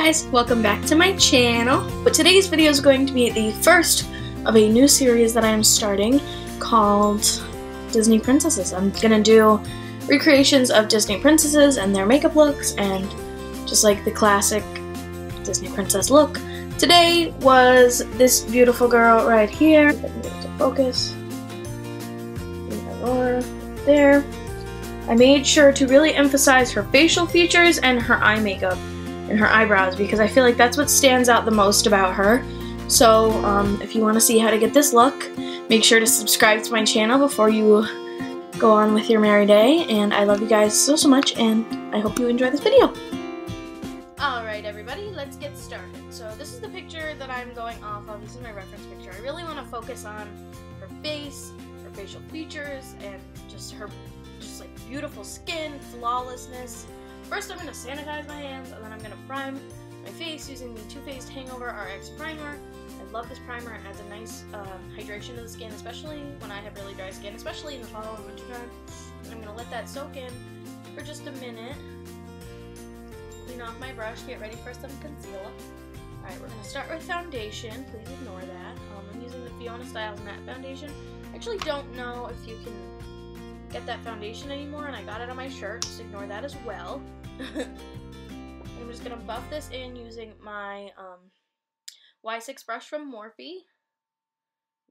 guys, welcome back to my channel. But today's video is going to be the first of a new series that I am starting called Disney Princesses. I'm gonna do recreations of Disney princesses and their makeup looks and just like the classic Disney princess look. Today was this beautiful girl right here. If I can get it to focus. Aurora there. I made sure to really emphasize her facial features and her eye makeup and her eyebrows because I feel like that's what stands out the most about her. So if you want to see how to get this look, make sure to subscribe to my channel before you go on with your merry day. And I love you guys so much, and I hope you enjoy this video. Alright everybody, let's get started. So this is the picture that I'm going off of. This is my reference picture. I really want to focus on her face, her facial features, and just her like beautiful skin, flawlessness. First I'm going to sanitize my hands, and then I'm going to prime my face using the Too Faced Hangover RX Primer. I love this primer. It adds a nice hydration to the skin, especially when I have really dry skin, especially in the fall and winter time. And I'm going to let that soak in for just a minute. Clean off my brush, get ready for some concealer. Alright, we're going to start with foundation. Please ignore that. I'm using the Fiona Styles Matte Foundation. I actually don't know if you can get that foundation anymore, and I got it on my shirt. Just ignore that as well. I'm just gonna buff this in using my Y6 brush from Morphe.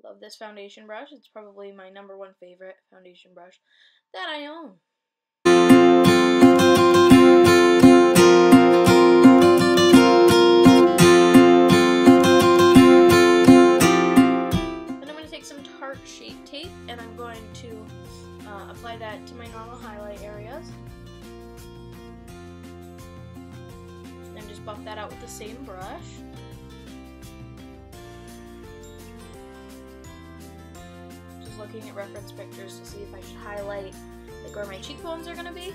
Love this foundation brush. It's probably my #1 favorite foundation brush that I own. Then I'm gonna take some Tarte Shape Tape, and I'm going to apply that to my normal highlight areas. And just buff that out with the same brush. Just looking at reference pictures to see if I should highlight like where my cheekbones are going to be.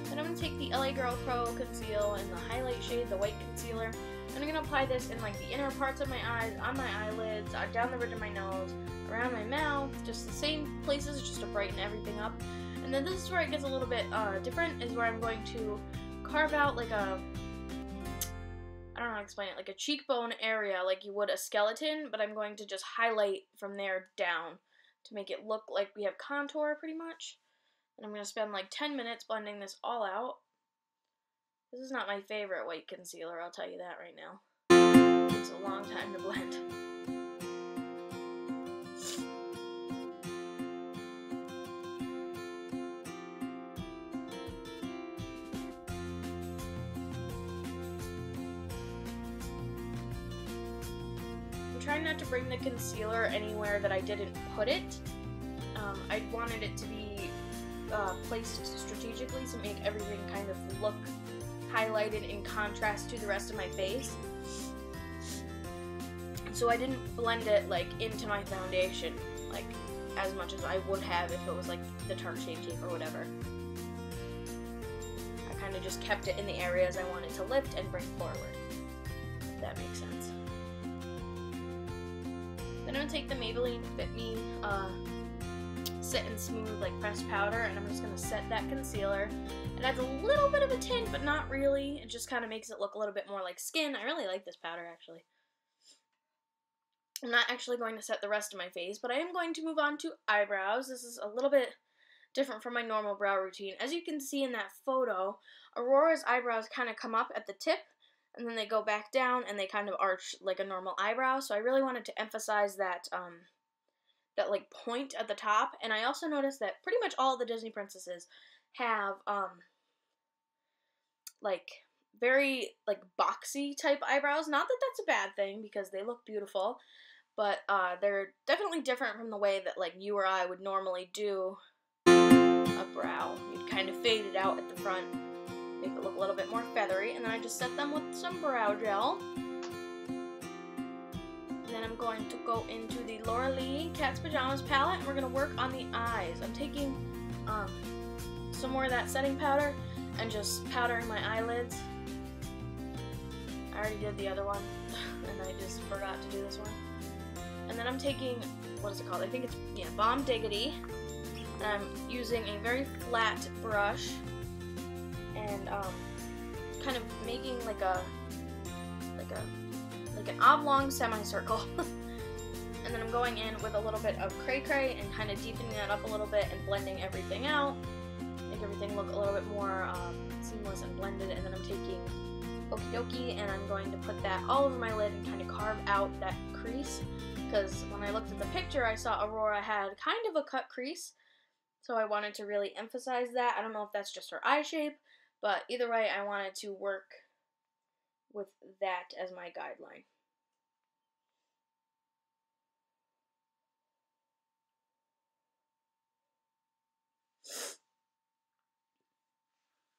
Then I'm going to take the LA Girl Pro Conceal in the highlight shade, the white concealer. And I'm going to apply this in like the inner parts of my eyes, on my eyelids, down the ridge of my nose, around my mouth, just the same places, just to brighten everything up. And then this is where it gets a little bit different, is where I'm going to carve out like a, I don't know how to explain it, like a cheekbone area like you would a skeleton, but I'm going to just highlight from there down to make it look like we have contour pretty much. And I'm going to spend like 10 minutes blending this all out. This is not my favorite white concealer, I'll tell you that right now. It takes a long time to blend. I'm trying not to bring the concealer anywhere that I didn't put it. I wanted it to be placed strategically to make everything kind of look highlighted in contrast to the rest of my face. So I didn't blend it like into my foundation like as much as I would have if it was like the Tarte Shape Tape or whatever. I kind of just kept it in the areas I wanted to lift and bring forward, if that makes sense. Then I'm going to take the Maybelline Fit Me Set and Smooth like pressed powder, and I'm just going to set that concealer. It adds a little bit of a tint, but not really. It just kind of makes it look a little bit more like skin. I really like this powder, actually. I'm not actually going to set the rest of my face, but I am going to move on to eyebrows. This is a little bit different from my normal brow routine. As you can see in that photo, Aurora's eyebrows kind of come up at the tip, and then they go back down, and they kind of arch like a normal eyebrow. So I really wanted to emphasize that that like point at the top. And I also noticed that pretty much all the Disney princesses have like very like boxy type eyebrows. Not that that's a bad thing because they look beautiful, but they're definitely different from the way that like you or I would normally do a brow. You'd kind of fade it out at the front, make it look a little bit more feathery, and then I just set them with some brow gel. Then I'm going to go into the Laura Lee Cat's Pajamas palette, and we're going to work on the eyes. I'm taking some more of that setting powder and just powdering my eyelids. I already did the other one, and I just forgot to do this one. And then I'm taking, what is it called? I think it's, yeah, Bomb Diggity. And I'm using a very flat brush and kind of making like an oblong semicircle. And then I'm going in with a little bit of cray cray and kind of deepening that up a little bit and blending everything out. Make everything look a little bit more seamless and blended. And then I'm taking Okie Dokie and I'm going to put that all over my lid and kind of carve out that crease. Because when I looked at the picture, I saw Aurora had kind of a cut crease. So I wanted to really emphasize that. I don't know if that's just her eye shape, but either way, I wanted to work with that as my guideline.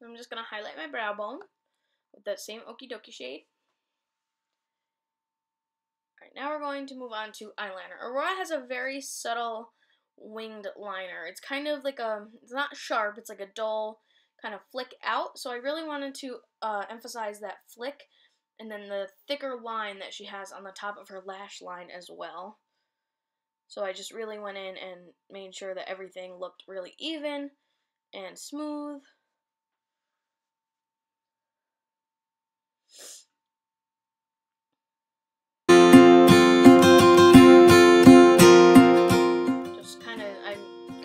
I'm just going to highlight my brow bone with that same Okie Dokie shade. Alright, now we're going to move on to eyeliner. Aurora has a very subtle winged liner. It's kind of like it's not sharp, it's like a dull kind of flick out. So I really wanted to emphasize that flick and then the thicker line that she has on the top of her lash line as well. So I just really went in and made sure that everything looked really even and smooth.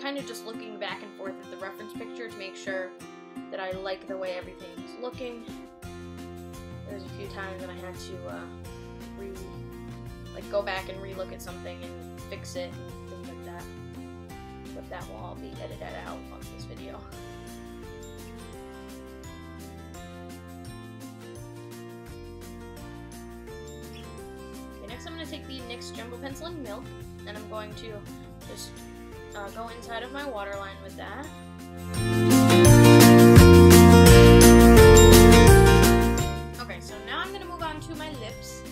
I'm just looking back and forth at the reference picture to make sure that I like the way everything's looking. There's a few times when I had to go back and re-look at something and fix it and things like that. But that will all be edited out on this video. Okay, next I'm going to take the NYX Jumbo Pencil in Milk, and I'm going to just go inside of my waterline with that. Okay, so now I'm going to move on to my lips.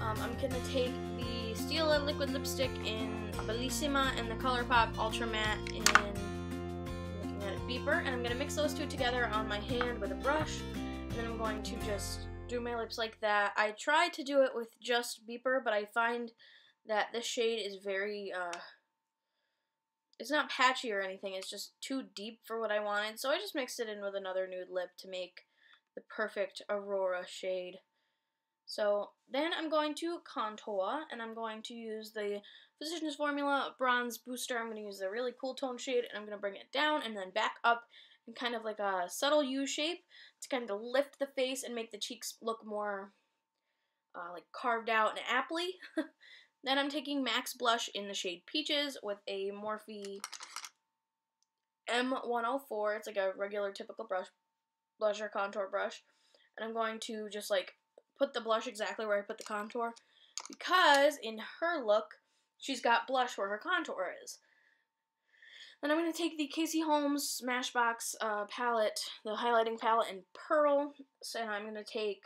I'm going to take the Stila Liquid Lipstick in Bellissima and the ColourPop Ultra Matte in, looking at it, Beeper, and I'm going to mix those two together on my hand with a brush, and then I'm going to just do my lips like that. I tried to do it with just Beeper, but I find that this shade is very, it's not patchy or anything, it's just too deep for what I wanted, so I just mixed it in with another nude lip to make the perfect Aurora shade. So then I'm going to contour, and I'm going to use the Physicians Formula Bronze Booster. I'm going to use the really cool tone shade, and I'm going to bring it down and then back up in kind of like a subtle U shape to kind of lift the face and make the cheeks look more like carved out and aptly. Then I'm taking MAC blush in the shade Peaches with a Morphe M104. It's like a regular typical blusher contour brush. And I'm going to just like put the blush exactly where I put the contour, because in her look, she's got blush where her contour is. Then I'm going to take the Casey Holmes Smashbox palette, the highlighting palette in Pearl. So I'm going to take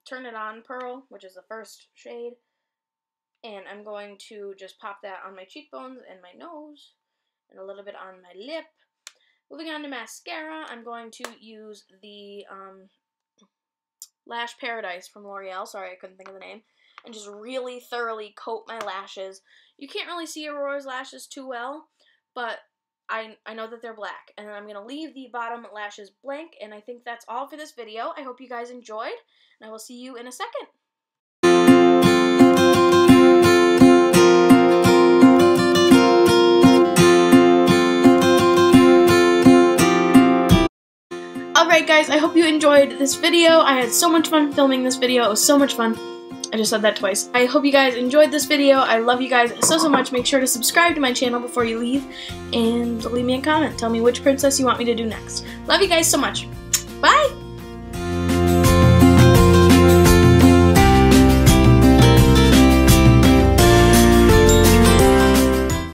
Turn It On Pearl, which is the first shade. And I'm going to just pop that on my cheekbones and my nose, and a little bit on my lip. Moving on to mascara, I'm going to use the Lash Paradise from L'Oreal. Sorry, I couldn't think of the name. And just really thoroughly coat my lashes. You can't really see Aurora's lashes too well, but I know that they're black. And then I'm going to leave the bottom lashes blank, and I think that's all for this video. I hope you guys enjoyed, and I will see you in a second. Alright guys, I hope you enjoyed this video. I had so much fun filming this video. It was so much fun. I just said that twice. I hope you guys enjoyed this video. I love you guys so much. Make sure to subscribe to my channel before you leave, and leave me a comment. Tell me which princess you want me to do next. Love you guys so much. Bye!